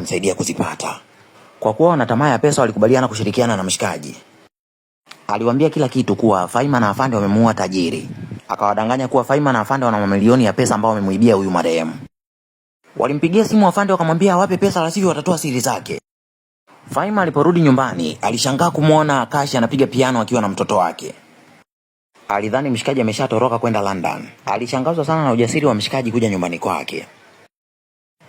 nisaidia kuzipata. Kwa kuwa wana tamaa ya pesa, walikubaliana kushirikiana na mshikaji. Aliwaambia kila kitu, kuwa Faima na Afande wamemuua tajiri. Akawadanganya kuwa Faima na Afande wana mamilioni ya pesa ambao wamemuibia huyu marehemu. Walimpigia simu Afande wakamwambia awape pesa, la sivyo watatoa siri zake. Faima aliporudi nyumbani alishangaa kumuona Akashi anapiga piano akiwa na mtoto wake. Alidhani mshikaji ameshatoroka kwenda London. Alishangazwa sana na ujasiri wa mshikaji kuja nyumbani kwake.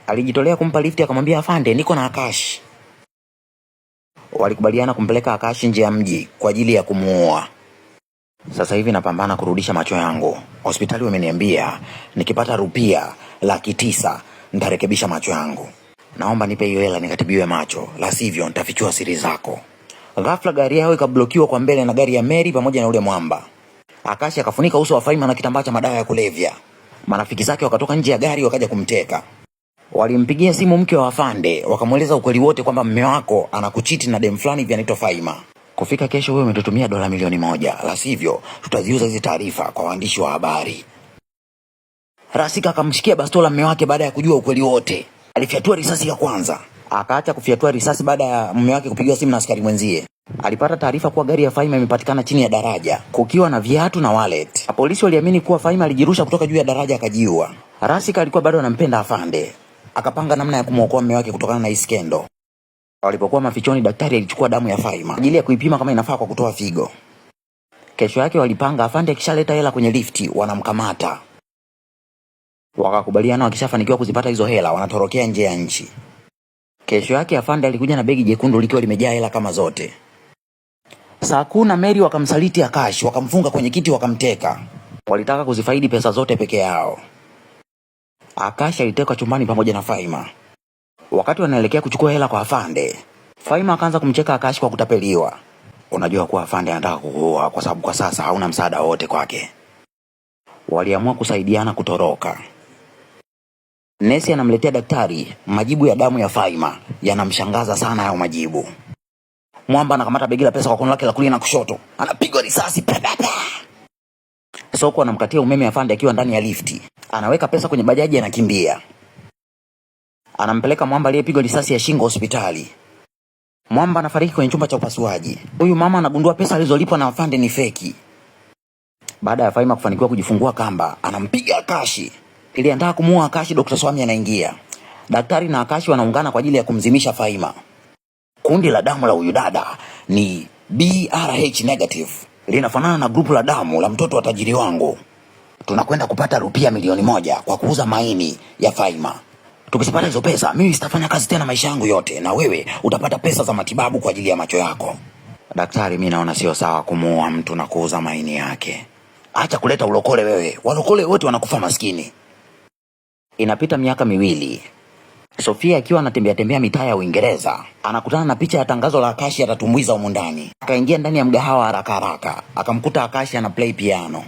Alijitolea kumpa lifti akamwambia, Afande, niko na Akashi. Walikubaliana kumpeleka Akashi nje ya mji kwa ajili ya kumuoa. Sasa hivi napambana kurudisha macho yangu. Hospitali wameniambia nikipata rupia 900,000 nitarekebisha macho yangu. Naomba nipe hiyo hela nikatibiwe macho, la sivyo nitafichua siri zako. Ghafla gari yao ikablokiwa kwa mbele na gari ya Mary pamoja na ule mwamba. Akashi akafunika uso wa Faima na kitambaa cha madawa ya kulevya. Marafiki zake wakatoka nje ya gari wakaja kumteka. Walimpigia simu mke wa Afande, wakamweleza ukweli wote kwamba mume wako anakuchiti na dem fulani hivi anaitwa Faima. Kufika kesho wewe umetutumia dola milioni 1, la sivyo tutaziuza hizi taarifa kwa waandishi wa habari. Rasika akamshikia bastola mume wake baada ya kujua ukweli wote. Alifyatua risasi ya kwanza, akaacha kufyatua risasi baada ya mume wake kupigiwa simu na askari mwenzie. Alipata taarifa kuwa gari ya Faima imepatikana chini ya daraja, kukiwa na viatu na wallet. Polisi waliamini kuwa Faima alijirusha kutoka juu ya daraja akajiua. Rasika alikuwa bado anampenda Afande, akapanga namna ya kumwokoa mume wake kutokana na hii skendo. Walipokuwa mafichoni, daktari alichukua damu ya Faima ajili ya kuipima kama inafaa kwa kutoa figo. Kesho yake walipanga Afande akishaleta hela kwenye lifti wanamkamata. Wakakubaliana wakishafanikiwa kuzipata hizo hela wanatorokea nje ya nchi. Kesho yake Afande alikuja na begi jekundu likiwa limejaa hela kama zote. Saku na Mary wakamsaliti Akashi, wakamfunga kwenye kiti wakamteka. Walitaka kuzifaidi pesa zote peke yao. Akashi alitekwa chumbani pamoja na Faima. Wakati wanaelekea kuchukua hela kwa Afande, Faima akaanza kumcheka Akashi kwa kutapeliwa. Unajua kuwa Afande anataka kukuua kwa sababu kwa sasa hauna msaada wote kwake. Waliamua kusaidiana kutoroka. Nesi anamletea daktari majibu ya damu ya Faima, yanamshangaza sana hayo majibu. Mwamba anakamata begi la pesa kwa kono lake la kulia na kushoto, anapigwa risasi. Soko anamkatia umeme Afande akiwa ndani ya lifti. Anaweka pesa kwenye bajaji anakimbia. Anampeleka Mwamba aliyepigwa risasi ya shingo hospitali. Mwamba anafariki kwenye chumba cha upasuaji. Huyu mama anagundua pesa alizolipwa na Afande ni feki. Baada ya Faima kufanikiwa kujifungua kamba, anampiga Akashi. Ili anataka kumuua Akashi, Dr. Swami anaingia. Daktari na Akashi wanaungana kwa ajili ya kumzimisha Faima. Kundi la damu la huyu dada ni BRH negative. Linafanana na grupu la damu la mtoto wa tajiri wangu. Tunakwenda kupata rupia milioni 1 kwa kuuza maini ya Faima. Tukisipata hizo pesa, mimi sitafanya kazi tena maisha yangu yote, na wewe utapata pesa za matibabu kwa ajili ya macho yako. Daktari, mimi naona sio sawa kumuua mtu na kuuza maini yake. Acha kuleta ulokole wewe. Walokole wote wanakufa maskini. Inapita miaka 2. Sofia akiwa anatembea mitaa ya Uingereza, anakutana na picha ya tangazo la Akashi atatumbuiza humu ndani. Akaingia ndani ya mgahawa haraka, akamkuta Akashi ana play piano.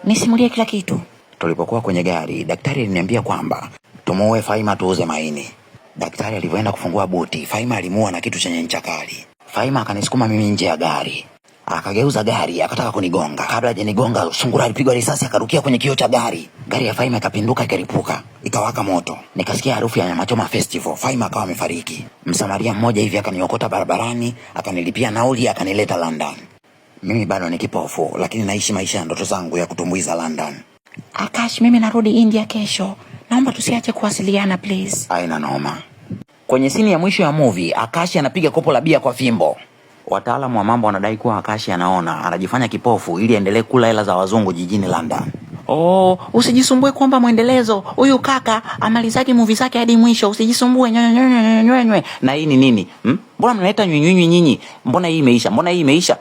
Nisimulie kila kitu. Tulipokuwa kwenye gari, daktari aliniambia kwamba tumuue Faima tuuze maini. Daktari alivyoenda kufungua buti, Faima alimuua na kitu chenye ncha kali. Faima akanisukuma mimi nje ya gari. Akageuza gari, akataka kunigonga. Kabla hajanigonga, sungura alipigwa risasi akarukia kwenye kioo cha gari. Gari ya Faima ikapinduka ikaripuka, ikawaka moto. Nikasikia harufu ya nyama choma festival. Faima akawa amefariki. Msamaria mmoja hivi akaniokota barabarani, akanilipia nauli, akanileta London. Mimi bado ni kipofu, lakini naishi maisha ya ndoto zangu ya kutumbuiza London. Akashi, mimi narudi India kesho. Naomba tusiache kuwasiliana please. Haina noma. Kwenye sini ya mwisho ya movie, Akashi anapiga kopo la bia kwa fimbo. Wataalamu wa mambo wanadai kuwa Akashi anaona, anajifanya kipofu ili aendelee kula hela za wazungu jijini London. Usijisumbue kwamba mwendelezo. Huyu kaka amalizaki movie zake hadi mwisho. Usijisumbue nywe. Na hii ni nini? Mbona mnaleta nywinywi nyinyi? Mbona hii imeisha?